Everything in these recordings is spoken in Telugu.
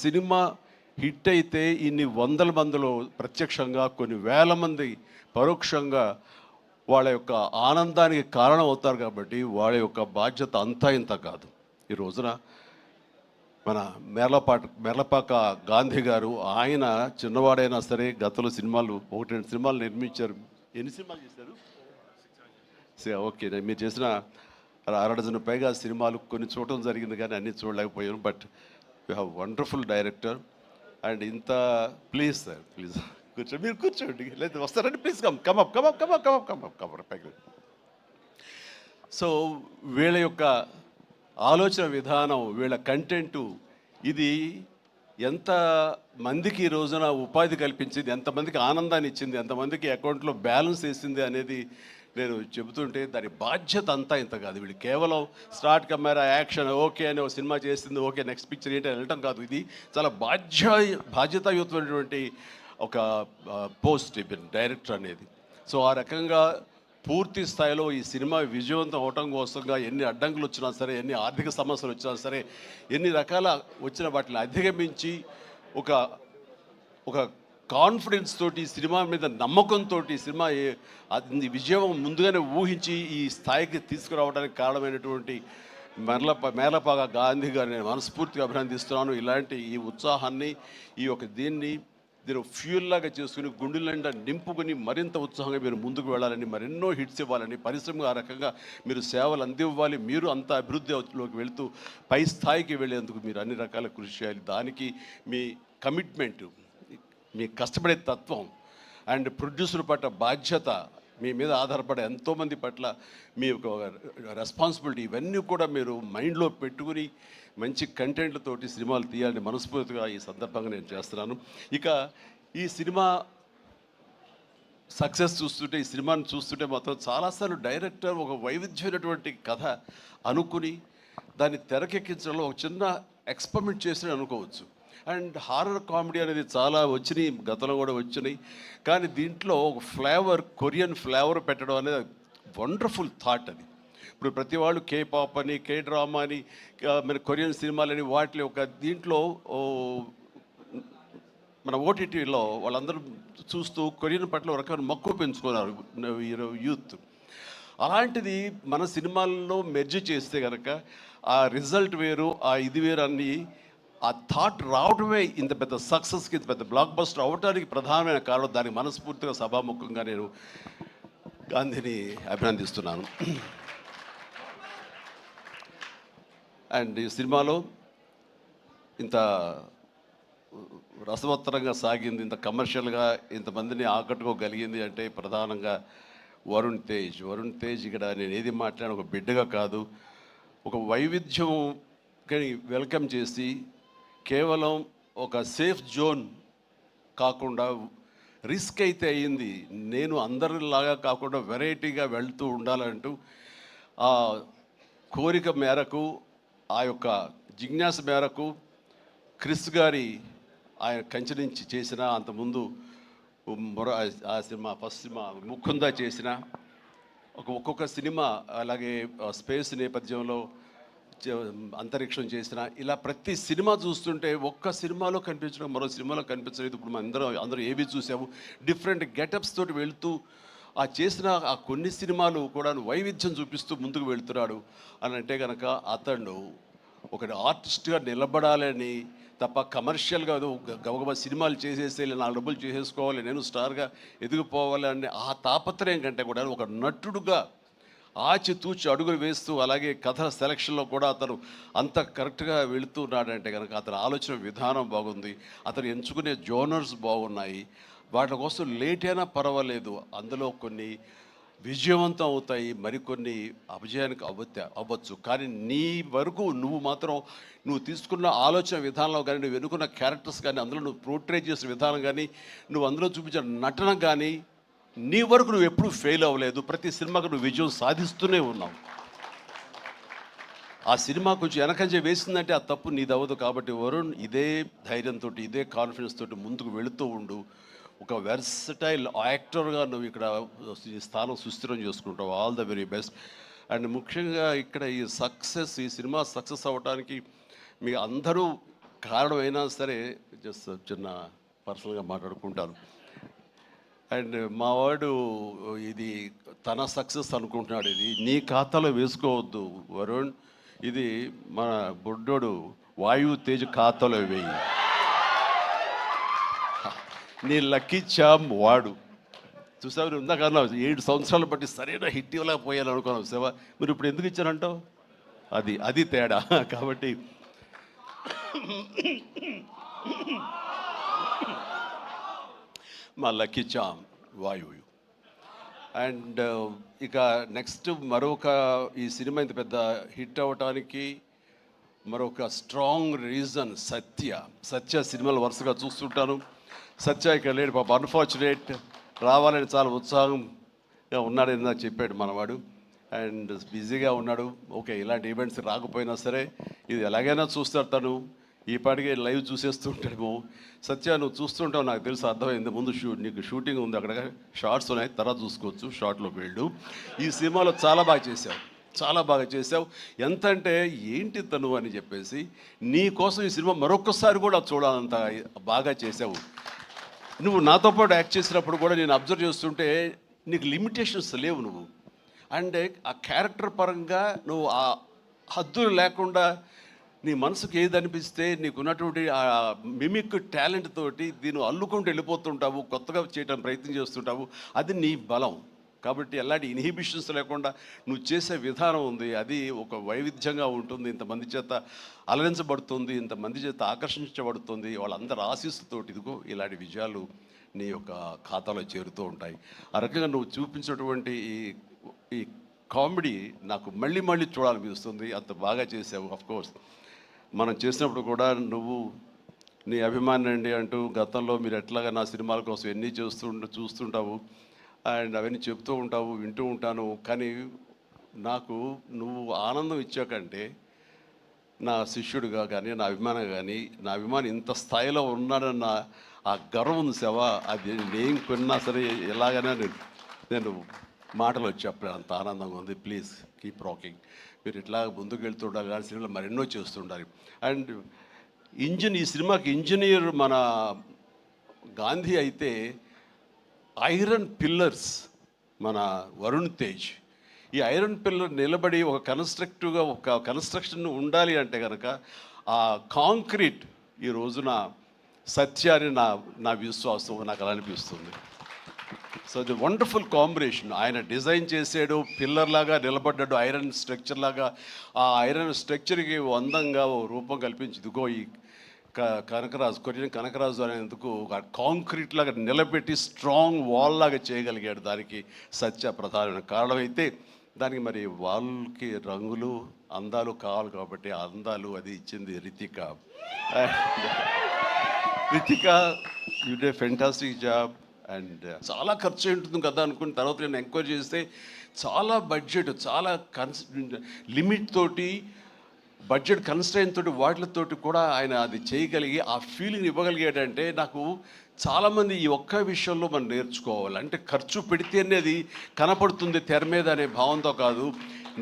సినిమా హిట్ అయితే ఇన్ని వందల మందిలో ప్రత్యక్షంగా కొన్ని వేల మంది పరోక్షంగా వాళ్ళ యొక్క ఆనందానికి కారణం అవుతారు కాబట్టి వాళ్ళ యొక్క బాధ్యత అంతా ఇంత కాదు. ఈ రోజున మన మెర్లపాక గాంధీ గారు, ఆయన చిన్నవాడైనా సరే గతంలో సినిమాలు 1-2 సినిమాలు నిర్మించారు. ఎన్ని సినిమాలు చేశారు? ఓకే, మీరు చేసిన అరడజను పైగా సినిమాలు కొన్ని చూడటం జరిగింది కానీ అన్ని చూడలేకపోయాను. But you have wonderful director and ఇంత ప్లీజ్ సార్, ప్లీజ్ కూర్చోండి, మీరు కూర్చోండి, లేదు వస్తారండి, ప్లీజ్ కమ్ పైకి. సో వీళ్ళ యొక్క ఆలోచన విధానం, వీళ్ళ కంటెంటు, ఇది ఎంత మందికి ఈ రోజున ఉపాధి కల్పించింది, ఎంతమందికి ఆనందాన్ని ఇచ్చింది, ఎంతమందికి అకౌంట్లో బ్యాలెన్స్ వేసింది అనేది నేను చెబుతుంటే దాని బాధ్యత అంతా ఇంత కాదు. వీళ్ళు కేవలం స్టార్ట్ కెమెరా యాక్షన్ ఓకే అని ఒక సినిమా చేసింది, ఓకే నెక్స్ట్ పిక్చర్ ఏంటి అని వెళ్ళటం కాదు. ఇది చాలా బాధ్యతాయుతమైనటువంటి ఒక పోస్ట్ డైరెక్టర్ అనేది. సో ఆ రకంగా పూర్తి స్థాయిలో ఈ సినిమా విజయవంతం అవటం కోసంగా ఎన్ని అడ్డంకులు వచ్చినా సరే, ఎన్ని ఆర్థిక సమస్యలు వచ్చినా సరే, ఎన్ని రకాల వచ్చిన వాటిని అధిగమించి ఒక ఒక కాన్ఫిడెన్స్ తోటి, సినిమా మీద నమ్మకంతో సినిమా విజయం ముందుగానే ఊహించి ఈ స్థాయికి తీసుకురావడానికి కారణమైనటువంటి మేర్లపాక గాంధీ గారిని నేను మనస్ఫూర్తిగా అభినందిస్తున్నాను. ఇలాంటి ఈ ఉత్సాహాన్ని, ఈ యొక్క దీన్ని ఫ్యూల్ లాగా చేసుకుని గుండెల నిండా నింపుకుని మరింత ఉత్సాహంగా మీరు ముందుకు వెళ్ళాలని, మరెన్నో హిట్స్ ఇవ్వాలని, పరిశ్రమ ఆ రకంగా మీరు సేవలు అందివ్వాలి. మీరు అంత అభివృద్ధిలోకి వెళుతూ పై స్థాయికి వెళ్ళేందుకు మీరు అన్ని రకాల కృషి చేయాలి. దానికి మీ కమిట్మెంటు, మీ కష్టపడే తత్వం అండ్ ప్రొడ్యూసర్ పట్ల బాధ్యత, మీ మీద ఆధారపడే ఎంతోమంది పట్ల మీ యొక్క రెస్పాన్సిబిలిటీ, ఇవన్నీ కూడా మీరు మైండ్లో పెట్టుకుని మంచి కంటెంట్లతోటి సినిమాలు తీయాలని మనస్ఫూర్తిగా ఈ సందర్భంగా నేను చేస్తున్నాను. ఇక ఈ సినిమా సక్సెస్ చూస్తుంటే, ఈ సినిమాని చూస్తుంటే మాత్రం చాలాసార్లు డైరెక్టర్ ఒక వైవిధ్యమైనటువంటి కథ అనుకుని దాన్ని తెరకెక్కించడంలో ఒక చిన్న ఎక్స్పెరిమెంట్ చేసి అనుకోవచ్చు. అండ్ హారర్ కామెడీ అనేది చాలా వచ్చినాయి, గతంలో కూడా వచ్చినాయి. కానీ దీంట్లో ఒక ఫ్లేవర్, కొరియన్ ఫ్లేవర్ పెట్టడం అనేది వండర్ఫుల్ థాట్ అది. ఇప్పుడు ప్రతి వాళ్ళు కే పాప్ అని, కే డ్రామా అని, మన కొరియన్ సినిమాలని, వాటి ఒక దీంట్లో మన ఓటీటీలో వాళ్ళందరూ చూస్తూ కొరియన్ పట్ల ఒక రకమైన మక్కువ పెంచుకున్నారు యూత్. అలాంటిది మన సినిమాల్లో మెర్జ్ చేస్తే కనుక ఆ రిజల్ట్ వేరు, ఆ ఇది వేరు అన్నీ, ఆ థాట్ రావడమే ఇంత పెద్ద సక్సెస్కి, ఇంత పెద్ద బ్లాక్ బస్టర్ అవడానికి ప్రధానమైన కారణం. దానికి మనస్ఫూర్తిగా సభాముఖంగా నేను గాంధీని అభినందిస్తున్నాను. అండ్ ఈ సినిమాలో ఇంత రసవత్తరంగా సాగింది, ఇంత కమర్షియల్గా ఇంతమందిని ఆకట్టుకోగలిగింది అంటే ప్రధానంగా వరుణ్ తేజ్ ఇక్కడ నేను ఏది మాట్లాడిన ఒక బిడ్డగా కాదు, ఒక వైవిధ్యం వెల్కమ్ చేసి కేవలం ఒక సేఫ్ జోన్ కాకుండా రిస్క్ అయితే అయ్యింది, నేను అందరిలాగా కాకుండా వెరైటీగా వెళ్తూ ఉండాలంటూ ఆ కోరిక మేరకు, ఆ యొక్క జిజ్ఞాస మేరకు క్రిస్ గారి ఆయన కంచె నుంచి చేసిన, అంతకుముందు ఆ సినిమా ఫస్ట్ సినిమా ముకుందా చేసిన, ఒక్కొక్క సినిమా అలాగే స్పేస్ నేపథ్యంలో అంతరిక్షం చేసిన, ఇలా ప్రతి సినిమా చూస్తుంటే ఒక్క సినిమాలో కనిపించడం మరో సినిమాలో కనిపించలేదు. ఇప్పుడు మనం అందరూ ఏవి చూసాము, డిఫరెంట్ గెటప్స్ తోటి వెళుతూ ఆ చేసిన ఆ కొన్ని సినిమాలు కూడా వైవిధ్యం చూపిస్తూ ముందుకు వెళ్తున్నాడు అని అంటే కనుక అతడు ఒక ఆర్టిస్ట్గా నిలబడాలని తప్ప కమర్షియల్గా గబగబా సినిమాలు చేసేసి 4 డబ్బులు చేసేసుకోవాలి, నేను స్టార్గా ఎదిగిపోవాలి అనే ఆ తాపత్రయం కంటే కూడా ఒక నటుడుగా ఆచితూచి అడుగులు వేస్తూ, అలాగే కథ సెలక్షన్లో కూడా అతను అంత కరెక్ట్గా వెళుతున్నాడంటే కనుక అతని ఆలోచన విధానం బాగుంది, అతను ఎంచుకునే జోనర్స్ బాగున్నాయి. వాటి కోసం లేట్ అయినా పర్వాలేదు, అందులో కొన్ని విజయవంతం అవుతాయి, మరికొన్ని అపజయానికి అవ్వచ్చు. కానీ నీ వరకు నువ్వు తీసుకున్న ఆలోచన విధానంలో కానీ, నువ్వు ఎన్నుకున్న క్యారెక్టర్స్ కానీ, అందులో నువ్వు పోర్ట్రే చేసిన విధానం కానీ, నువ్వు అందులో చూపించిన నటన కానీ, నీ వరకు నువ్వు ఎప్పుడూ ఫెయిల్ అవ్వలేదు. ప్రతి సినిమాకు నువ్వు విజయం సాధిస్తూనే ఉన్నావు. ఆ సినిమా కొంచెం వెనకంజ వేసిందంటే ఆ తప్పు నీది అవ్వదు. కాబట్టి వరుణ్ ఇదే ధైర్యంతో, ఇదే కాన్ఫిడెన్స్ తోటి ముందుకు వెళుతూ ఉండు. ఒక వెర్సటైల్ యాక్టర్గా నువ్వు ఇక్కడ ఈ స్థానం సుస్థిరం చేసుకుంటావు. All the very best. And ముఖ్యంగా ఇక్కడ ఈ సినిమా సక్సెస్ అవ్వడానికి మీ అందరూ కారణం అయినా సరే జస్ట్ చిన్న పర్సనల్గా మాట్లాడుకుంటాను. అండ్ మా వాడు ఇది తన సక్సెస్ అనుకుంటున్నాడు, ఇది నీ ఖాతాలో వేసుకోవద్దు వరుణ్, ఇది మన బుడ్డోడు వాయు తేజ్ ఖాతాలో వేయి, నీ లక్కీ చామ్ వాడు. చూసావు ఇందాక 7 సంవత్సరాలు బట్టి సరైన హిట్ ఇవ్వలేకపోయాను అనుకున్నావు సేవా, మీరు ఇప్పుడు ఎందుకు ఇచ్చారంటావు? అది తేడా. కాబట్టి మా లక్కీ చామ్ వాయువు. అండ్ ఇక నెక్స్ట్ మరొక ఈ సినిమా ఇంత పెద్ద హిట్ అవ్వటానికి మరొక స్ట్రాంగ్ రీజన్ సత్య సినిమాలు వరుసగా చూస్తుంటాను. సత్య ఇక్కడ లేడు పాప, అన్ఫార్చునేట్. రావాలని చాలా ఉత్సాహంగా ఉన్నాడు అని నాకు చెప్పాడు మనవాడు. అండ్ బిజీగా ఉన్నాడు. ఓకే, ఇలాంటి ఈవెంట్స్ రాకపోయినా సరే ఇది ఎలాగైనా చూస్తాడు తను. ఈ పాటికి లైవ్ చూసేస్తుంటాడేమో. సత్య నువ్వు చూస్తుంటావు, నాకు తెలుసు, అర్థమైంది. ముందు నీకు షూటింగ్ ఉంది, అక్కడ షార్ట్స్ ఉన్నాయి, తర్వాత చూసుకోవచ్చు, షార్ట్లోకి వెళ్ళు. ఈ సినిమాలో చాలా బాగా చేసావు. ఎంత అంటే ఏంటి తను అని చెప్పేసి నీ కోసం ఈ సినిమా మరొకసారి కూడా చూడాలంత బాగా చేసావు. నువ్వు నాతో పాటు యాక్ట్ చేసినప్పుడు కూడా నేను అబ్జర్వ్ చేస్తుంటే నీకు లిమిటేషన్స్ లేవు నువ్వు. అండ్ ఆ క్యారెక్టర్ పరంగా నువ్వు ఆ హద్దులు లేకుండా నీ మనసుకు ఏది అనిపిస్తే నీకున్నటువంటి ఆ మిమిక్ టాలెంట్ తోటి దీన్ని అల్లుకుంటూ వెళ్ళిపోతుంటావు, కొత్తగా చేయడానికి ప్రయత్నం చేస్తుంటావు. అది నీ బలం. కాబట్టి ఎలాంటి ఇన్హిబిషన్స్ లేకుండా నువ్వు చేసే విధానం ఉంది, అది ఒక వైవిధ్యంగా ఉంటుంది. ఇంతమంది చేత అలరించబడుతుంది, ఇంతమంది చేత ఆకర్షించబడుతుంది. వాళ్ళందరూ ఆశీస్సుతోటి ఇదిగో ఇలాంటి విజయాలు నీ యొక్క ఖాతాలో చేరుతూ ఉంటాయి. ఆ రకంగా నువ్వు చూపించినటువంటి ఈ కామెడీ నాకు మళ్ళీ చూడాలనిపిస్తుంది. అంత బాగా చేసావు. అఫ్కోర్స్ మనం చేసినప్పుడు కూడా నువ్వు నీ అభిమాని అండి అంటూ గతంలో మీరు ఎట్లాగా నా సినిమాల కోసం ఎన్ని చూస్తుంటావు అండ్ అవన్నీ చెప్తూ ఉంటావు, వింటూ ఉంటాను. కానీ నాకు నువ్వు ఆనందం ఇచ్చాకంటే నా శిష్యుడిగా కానీ నా అభిమాని ఇంత స్థాయిలో ఉన్నాడన్న ఆ గర్వం ఉంది సేవా. అది నేను కొన్నా సరే ఎలాగైనా నేను మాటలు వచ్చి చెప్పలేదు, అంత ఆనందంగా ఉంది. Please keep rocking. మీరు ఇట్లా ముందుకు వెళ్తుండాలి, కానీ సినిమాలు మరెన్నో చేస్తుండాలి. అండ్ ఈ సినిమాకి ఇంజనీర్ మన గాంధీ అయితే ఐరన్ పిల్లర్స్ మన వరుణ్ తేజ్. ఈ ఐరన్ పిల్లర్ నిలబడి ఒక కన్స్ట్రక్షన్ ఉండాలి అంటే కనుక ఆ కాంక్రీట్ ఈ రోజున సత్య అని నా విశ్వాసం, నాకు అలా అనిపిస్తుంది. So the wonderful combination. ఆయన డిజైన్ చేసాడు, పిల్లర్ లాగా నిలబడ్డాడు, ఐరన్ స్ట్రక్చర్ లాగా. ఆ ఐరన్ స్ట్రక్చర్కి అందంగా ఓ రూపం కల్పించి ఇదిగో ఈ కొరియన్ కనకరాజు అనేందుకు కాంక్రీట్ లాగా నిలబెట్టి స్ట్రాంగ్ వాల్ లాగా చేయగలిగాడు. దానికి సత్య ప్రధానమైన కారణం. అయితే దానికి మరి వాళ్ళకి రంగులు అందాలు కావాలి కాబట్టి ఆ అందాలు అది ఇచ్చింది Ritika. You day fantastic job. And చాలా ఖర్చు ఉంటుంది కదా అనుకున్న తర్వాత నేను ఎంక్వైరీ చేస్తే చాలా బడ్జెట్, చాలా లిమిట్ తోటి, బడ్జెట్ కన్స్ట్రైన్ తోటి, వాటితోటి కూడా ఆయన అది చేయగలిగి ఆ ఫీలింగ్ ఇవ్వగలిగాడంటే నాకు చాలామంది ఈ ఒక్క విషయంలో మనం నేర్చుకోవాలి. అంటే ఖర్చు పెడితేనే అది కనపడుతుంది తెర మీద అనే భావంతో కాదు,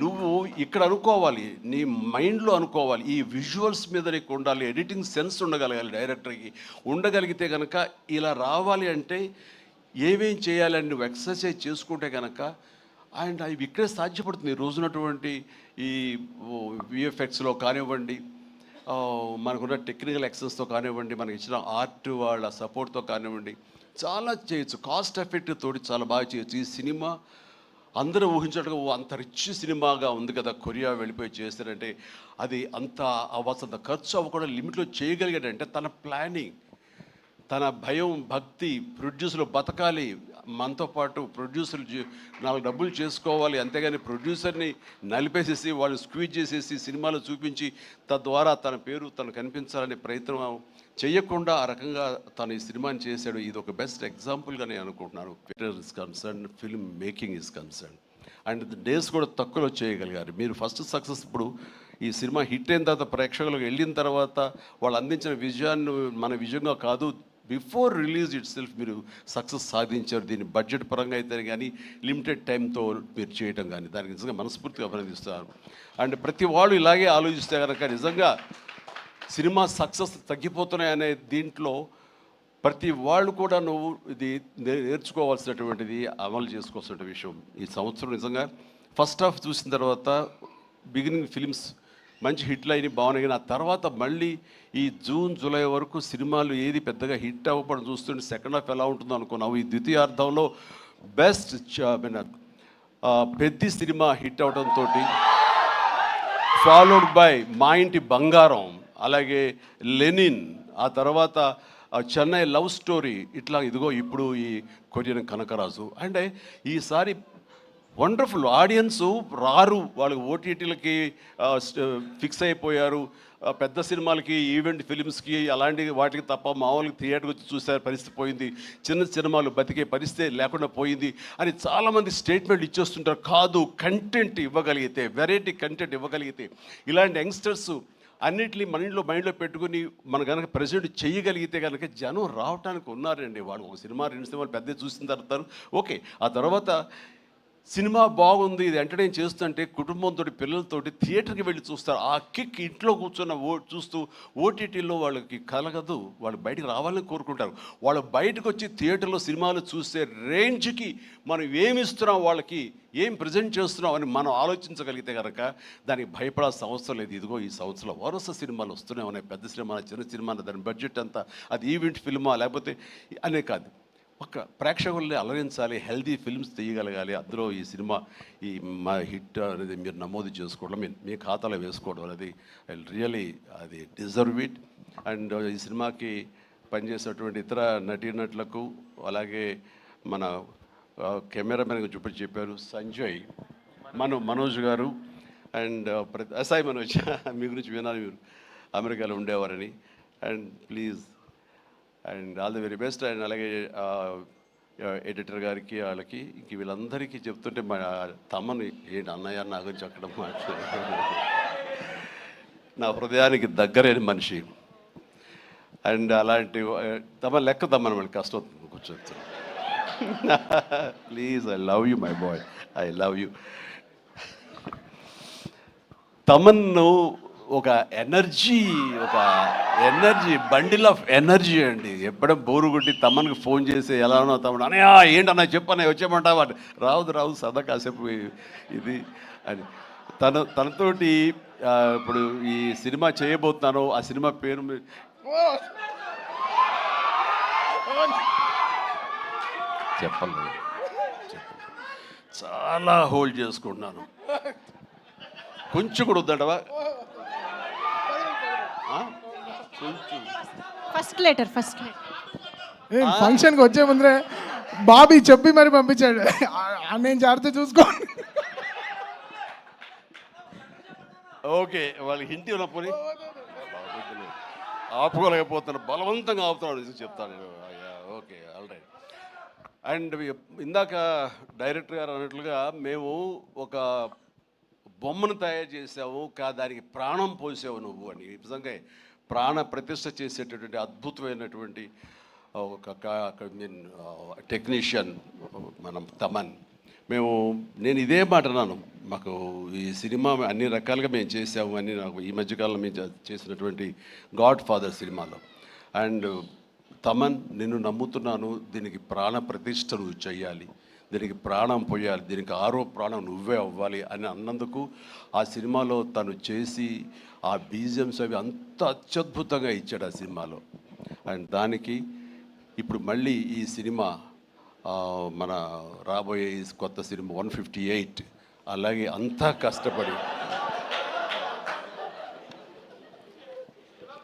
నువ్వు ఇక్కడ అనుకోవాలి, నీ మైండ్లో అనుకోవాలి. ఈ విజువల్స్ మీద నీకు ఉండాలి, ఎడిటింగ్ సెన్స్ ఉండగలగాలి, డైరెక్టర్కి ఉండగలిగితే కనుక ఇలా రావాలి అంటే ఏమేం చేయాలని నువ్వు ఎక్సర్సైజ్ చేసుకుంటే కనుక అండ్ అవి ఇక్కడే సాధ్యపడుతుంది. ఈ రోజునటువంటి ఈ విఎఫ్ఎక్స్లో కానివ్వండి, మనకున్న టెక్నికల్ ఎక్సెస్తో కానివ్వండి, మనకి ఇచ్చిన ఆర్ట్ వాళ్ళ సపోర్ట్తో కానివ్వండి, చాలా చేయొచ్చు. కాస్ట్ ఎఫెక్టివ్ తోటి చాలా బాగా చేయొచ్చు. ఈ సినిమా అందరూ ఊహించడం అంత రిచ్ సినిమాగా ఉంది కదా, కొరియా వెళ్ళిపోయి చేస్తారంటే అది అంత అవ్వాల్సినంత ఖర్చు అవ్వకుండా లిమిట్లో చేయగలిగాడంటే తన ప్లానింగ్, తన భయం, భక్తి, ప్రొడ్యూసర్లు బతకాలి, మనతో పాటు ప్రొడ్యూసర్లు 4 డబ్బులు చేసుకోవాలి, అంతేగాని ప్రొడ్యూసర్ని నలిపేసేసి వాళ్ళు స్క్వీజ్ చేసేసి సినిమాలో చూపించి తద్వారా తన పేరు తను కనిపించాలనే ప్రయత్నం చేయకుండా ఆ రకంగా తను ఈ సినిమాని చేశాడు. ఇది ఒక బెస్ట్ ఎగ్జాంపుల్గా నేను అనుకుంటున్నాను. Theatre is concern, film making is concern. And days కూడా తక్కువలో చేయగలిగారు. మీరు ఫస్ట్ సక్సెస్ ఇప్పుడు ఈ సినిమా హిట్ అయిన తర్వాత ప్రేక్షకులకు వెళ్ళిన తర్వాత వాళ్ళు అందించిన విజయాన్ని మన విజయంగా కాదు, బిఫోర్ రిలీజ్ ఇట్ సెల్ఫ్ మీరు సక్సెస్ సాధించారు. దీన్ని బడ్జెట్ పరంగా అయితే కానీ లిమిటెడ్ టైంతో మీరు చేయటం కానీ దానికి నిజంగా మనస్ఫూర్తిగా అభినందిస్తారు. అండ్ ప్రతి వాళ్ళు ఇలాగే ఆలోచిస్తే కనుక నిజంగా సినిమా సక్సెస్ తగ్గిపోతున్నాయనే దీంట్లో ప్రతి వాళ్ళు కూడా నువ్వు ఇది నేర్చుకోవాల్సినటువంటిది, అమలు చేసుకోవాల్సిన విషయం. ఈ సంవత్సరం నిజంగా ఫస్ట్ హాఫ్ చూసిన తర్వాత బిగినింగ్ ఫిలిమ్స్ మంచి హిట్లు అయినాయి, బాగున్నాయి. కానీ ఆ తర్వాత మళ్ళీ ఈ జూన్ జూలై వరకు సినిమాలు ఏది పెద్దగా హిట్ అవ్వడం చూస్తుంటే సెకండ్ హాఫ్ ఎలా ఉంటుందో అనుకున్నావు. ఈ ద్వితీయార్థంలో బెస్ట్ పెద్ద సినిమా హిట్ అవడంతో ఫాలోడ్ బై మా ఇంటి బంగారం, అలాగే లెనిన్, ఆ తర్వాత చెన్నై లవ్ స్టోరీ, ఇట్లా ఇదిగో ఇప్పుడు ఈ కొరియన్ కనకరాజు. అంటే ఈసారి వండర్ఫుల్ ఆడియన్స్ రారు, వాళ్ళకి ఓటీటీలకి ఫిక్స్ అయిపోయారు. పెద్ద సినిమాలకి, ఈవెంట్ ఫిలిమ్స్కి, అలాంటి వాటికి తప్ప మామూలుగా థియేటర్కి వచ్చి చూసే పరిస్థితి పోయింది, చిన్న సినిమాలు బతికే పరిస్థితి లేకుండా పోయింది అని చాలామంది స్టేట్మెంట్ ఇచ్చేస్తుంటారు. కాదు, కంటెంట్ ఇవ్వగలిగితే, వెరైటీ కంటెంట్ ఇవ్వగలిగితే, ఇలాంటి యంగ్స్టర్స్ అన్నిటినీ మైండ్లో పెట్టుకుని మనం కనుక ప్రెజెంట్ చేయగలిగితే కనుక జనం రావడానికి ఉన్నారండి. వాళ్ళు ఒక సినిమా 2 సినిమాలు పెద్ద చూసిన తర్వాత ఓకే, ఆ తర్వాత సినిమా బాగుంది, ఇది ఎంటర్టైన్ చేస్తుంటే కుటుంబంతో, పిల్లలతోటి థియేటర్కి వెళ్ళి చూస్తారు. ఆ కిక్ ఇంట్లో కూర్చొని చూస్తూ ఓటీటీలో వాళ్ళకి కలగదు. వాళ్ళు బయటకు రావాలని కోరుకుంటారు. వాళ్ళు బయటకు వచ్చి థియేటర్లో సినిమాలు చూసే రేంజ్కి మనం ఏమి ఇస్తున్నాం, వాళ్ళకి ఏం ప్రజెంట్ చేస్తున్నాం అని మనం ఆలోచించగలిగితే కనుక దానికి భయపడాల్సిన అవసరం లేదు. ఇదిగో ఈ సంవత్సరంలో వరుస సినిమాలు వస్తూనే ఉన్నాయి. పెద్ద సినిమా, చిన్న సినిమా, దాని బడ్జెట్ అంతా, అది ఈవెంట్ ఫిల్మా లేకపోతే అనే కాదు, ఒక ప్రేక్షకుల్ని అలరించాలి, హెల్దీ ఫిల్మ్స్ తీయగలగాలి. అందులో ఈ సినిమా ఈ మా హిట్ అనేది మీరు నమోదు చేసుకోవడం, మీ ఖాతాలో వేసుకోవడం అనేది రియలీ అది డిజర్వ్ ఇట్. అండ్ ఈ సినిమాకి పనిచేసేటువంటి ఇతర నటీనటులకు, అలాగే మన కెమెరామెన్గా చెప్పారు సంజయ్, మనోజ్ గారు, అండ్ ఎస్ఐ మనోజ్, మీ గురించి వినాలి, మీరు అమెరికాలో ఉండేవారని. And please and all the very best. And అలాగే ఎడిటర్ గారికి, వాళ్ళకి, ఇంక వీళ్ళందరికీ చెప్తుంటే మా తమ్మని ఏంటి అన్నయ్య నా గురించి అక్కడ నా హృదయానికి దగ్గరైన మనిషి. అండ్ అలాంటి తమ లెక్క తమ్మని మళ్ళీ కష్టం అవుతుంది కూర్చొని. Please, I love you my boy, I love you. తమన్ను ఒక ఎనర్జీ బండిల్ ఆఫ్ ఎనర్జీ అండి. ఎప్పుడో బోరు కొట్టి తమ్మనికి ఫోన్ చేసి ఎలా ఉన్నా తమ్ముడు, అన్నయ్య ఏంటన్నా చెప్పన్నా వచ్చేయమంటావా, రావు సదా కాసేపు ఇది అని. తనతోటి ఇప్పుడు ఈ సినిమా చేయబోతున్నాను, ఆ సినిమా పేరు చెప్పలేదు, చాలా హోల్డ్ చేసుకుంటున్నాను. కొంచెం కూడా వద్దంటవా, ఫస్ట్ లెటర్ ఫంక్షన్కి వచ్చే ముందరే బాబీ చెప్పి మరి పంపించాడు, నేను జాగ్రత్త చూసుకోండి. ఓకే, వాళ్ళకి హింట్ ఉన్నప్పుడు ఆపుకోలేకపోతున్నాను, బలవంతంగా ఆపుతున్నాడు చెప్తాను. Okay, all right. అండ్ ఇందాక డైరెక్టర్ గారు అన్నట్లుగా మేము ఒక బొమ్మను తయారు చేసావు, దానికి ప్రాణం పోసావు నువ్వు అని. నిజంగా ప్రాణ ప్రతిష్ఠ చేసేటటువంటి అద్భుతమైనటువంటి ఒక టెక్నీషియన్ మనం తమన్. నేను ఇదే మాట అన్నాను, మాకు ఈ సినిమా అన్ని రకాలుగా మేము చేసాము అని. నాకు ఈ మధ్యకాలంలో మేము చేసినటువంటి గాడ్ ఫాదర్ సినిమాలో, అండ్ తమన్ నిన్ను నమ్ముతున్నాను, దీనికి ప్రాణ ప్రతిష్ఠ నువ్వు చెయ్యాలి, దీనికి ప్రాణం పోయాలి, దీనికి ఆరో ప్రాణం నువ్వే అవ్వాలి అని అన్నందుకు ఆ సినిమాలో తను చేసి ఆ బీజిఎమ్స్ అవి అంత అత్యద్భుతంగా ఇచ్చాడు ఆ సినిమాలో. అండ్ దానికి ఇప్పుడు మళ్ళీ ఈ సినిమా మన రాబోయే కొత్త సినిమా 158 అలాగే అంతా కష్టపడి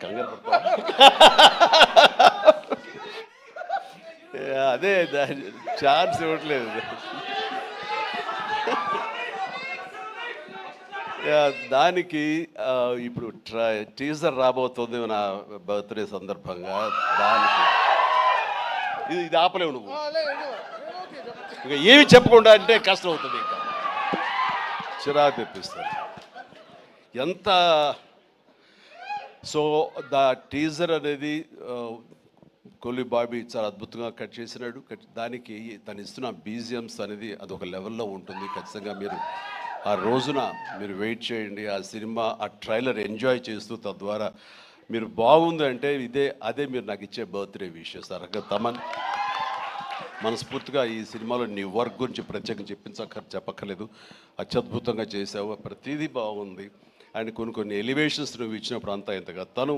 కంగారు అదే ఛాన్స్ ఇవ్వట్లేదు. దానికి ఇప్పుడు టీజర్ రాబోతుంది నా బర్త్డే సందర్భంగా. దానికి ఇది ఆపలేవు నువ్వు, ఇంకా ఏమి చెప్పకుండా అంటే కష్టం అవుతుంది, ఇంకా చిరాకు తెప్పిస్తారు ఎంత. సో దా టీజర్ అనేది కొల్లి బాబీ చాలా అద్భుతంగా కట్ చేసినాడు. దానికి తను ఇస్తున్న బీజిఎమ్స్ అనేది అదొక లెవెల్లో ఉంటుంది. ఖచ్చితంగా మీరు ఆ రోజున మీరు వెయిట్ చేయండి. ఆ సినిమా, ఆ ట్రైలర్ ఎంజాయ్ చేస్తూ తద్వారా మీరు బాగుంది అంటే అదే మీరు నాకు ఇచ్చే బర్త్డే విషెస్ సార్. తమన్ మనస్ఫూర్తిగా ఈ సినిమాలో నీ వర్క్ గురించి ప్రత్యేకంగా చెప్పక్కర్లేదు. అత్యద్భుతంగా చేసావు, ప్రతిదీ బాగుంది. అండ్ కొన్ని ఎలివేషన్స్ నువ్వు ఇచ్చినప్పుడు అంతా ఇంతగా తను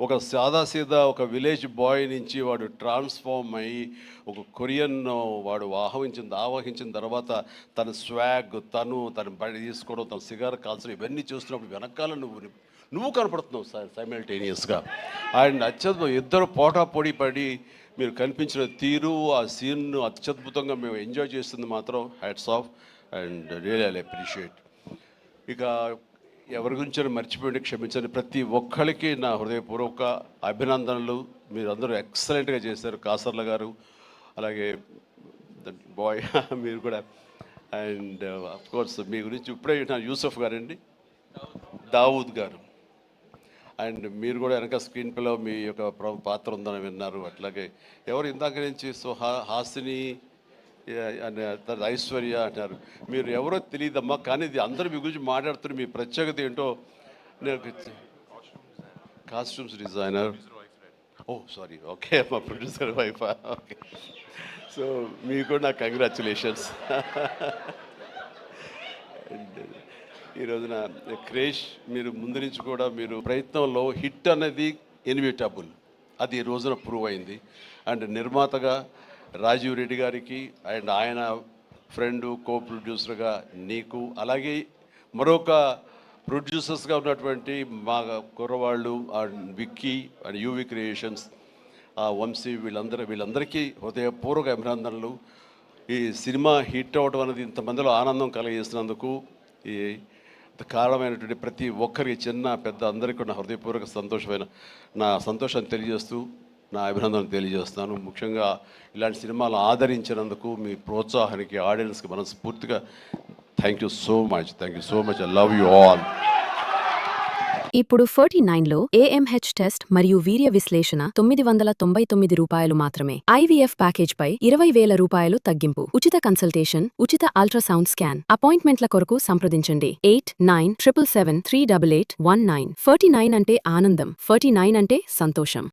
ఒక సాదాసీదా ఒక విలేజ్ బాయ్ నుంచి వాడు ట్రాన్స్ఫార్మ్ అయ్యి ఒక కొరియన్ వాడు ఆవహించిన తర్వాత తన స్వాగ్ తన బయట తీసుకోవడం, తన సిగార్ కాల్చడం ఇవన్నీ చూస్తున్నప్పుడు వెనకాల నువ్వు కనపడుతున్నావు సార్ సైమల్టేనియస్గా. అండ్ ఇద్దరు పోటాపోటీ పడి మీరు కనిపించిన తీరు, ఆ సీన్ను అత్యద్భుతంగా మేము ఎంజాయ్ చేస్తుంది మాత్రం hats off and really I appreciate. ఇక ఎవరి గురించి మర్చిపోయింది క్షమించండి. ప్రతి ఒక్కరికి నా హృదయపూర్వక అభినందనలు. మీరందరూ ఎక్సలెంట్గా చేశారు. కాసర్ల గారు, అలాగే బాయ్ మీరు కూడా. అండ్ కోర్స్ మీ గురించి ఇప్పుడే నా యూసఫ్ గారండి, దావూద్ గారు. అండ్ మీరు కూడా వెనక స్క్రీన్ ప్లేలో మీ యొక్క పాత్ర ఉందని విన్నారు. అట్లాగే ఎవరు ఇందాక నుంచి హాసిని ఐశ్వర్య అంటారు. మీరు ఎవరో తెలియదమ్మా, కానీ ఇది అందరూ మీ గురించి మాట్లాడుతున్నారు. మీ ప్రత్యేకత ఏంటో నాకు కాస్ట్యూమ్స్ డిజైనర్. ఓ సారీ, ఓకే, మా ప్రొడ్యూసర్ వైఫ్. ఓకే, సో మీకు కూడా నాకు కంగ్రాచులేషన్స్. అండ్ ఈ రోజున క్రేష్ మీరు ముందు నుంచి కూడా మీరు ప్రయత్నంలో హిట్ అనేది ఇన్విటబుల్, అది ఈ రోజున ప్రూవ్ అయింది. అండ్ నిర్మాతగా రాజీవ్ రెడ్డి గారికి అండ్ ఆయన ఫ్రెండు కో ప్రొడ్యూసర్గా నీకు, అలాగే మరొక ప్రొడ్యూసర్స్గా ఉన్నటువంటి మా కుర్రవాళ్ళు Vicky and UV Creations, Vamsi, వీళ్ళందరికీ హృదయపూర్వక అభినందనలు. ఈ సినిమా హిట్ అవ్వడం అనేది ఇంతమందిలో ఆనందం కలిగజేసినందుకు ఈ కారణమైనటువంటి ప్రతి ఒక్కరికి, చిన్న పెద్ద అందరికీ నా హృదయపూర్వక నా సంతోషాన్ని తెలియజేస్తూ నా అభినందనలు తెలియజేస్తాను. ముఖ్యంగా ఇలాంటి సినిమాలు ఆదరించినందుకు మీ ప్రోత్సాహానికి, ఆడియన్స్కి మనస్ఫూర్తిగా thank you so much. I love you all. ఇప్పుడు 49లో AMH టెస్ట్ మరియు వీర్య విశ్లేషణ $999 మాత్రమే. IVF ప్యాకేజ్పై 20,000 రూపాయలు తగ్గింపు. ఉచిత కన్సల్టేషన్, ఉచిత అల్ట్రాసౌండ్ స్కాన్. అపాయింట్మెంట్ల కొరకు సంప్రదించండి 8977738819. 49 అంటే ఆనందం, 49 అంటే సంతోషం.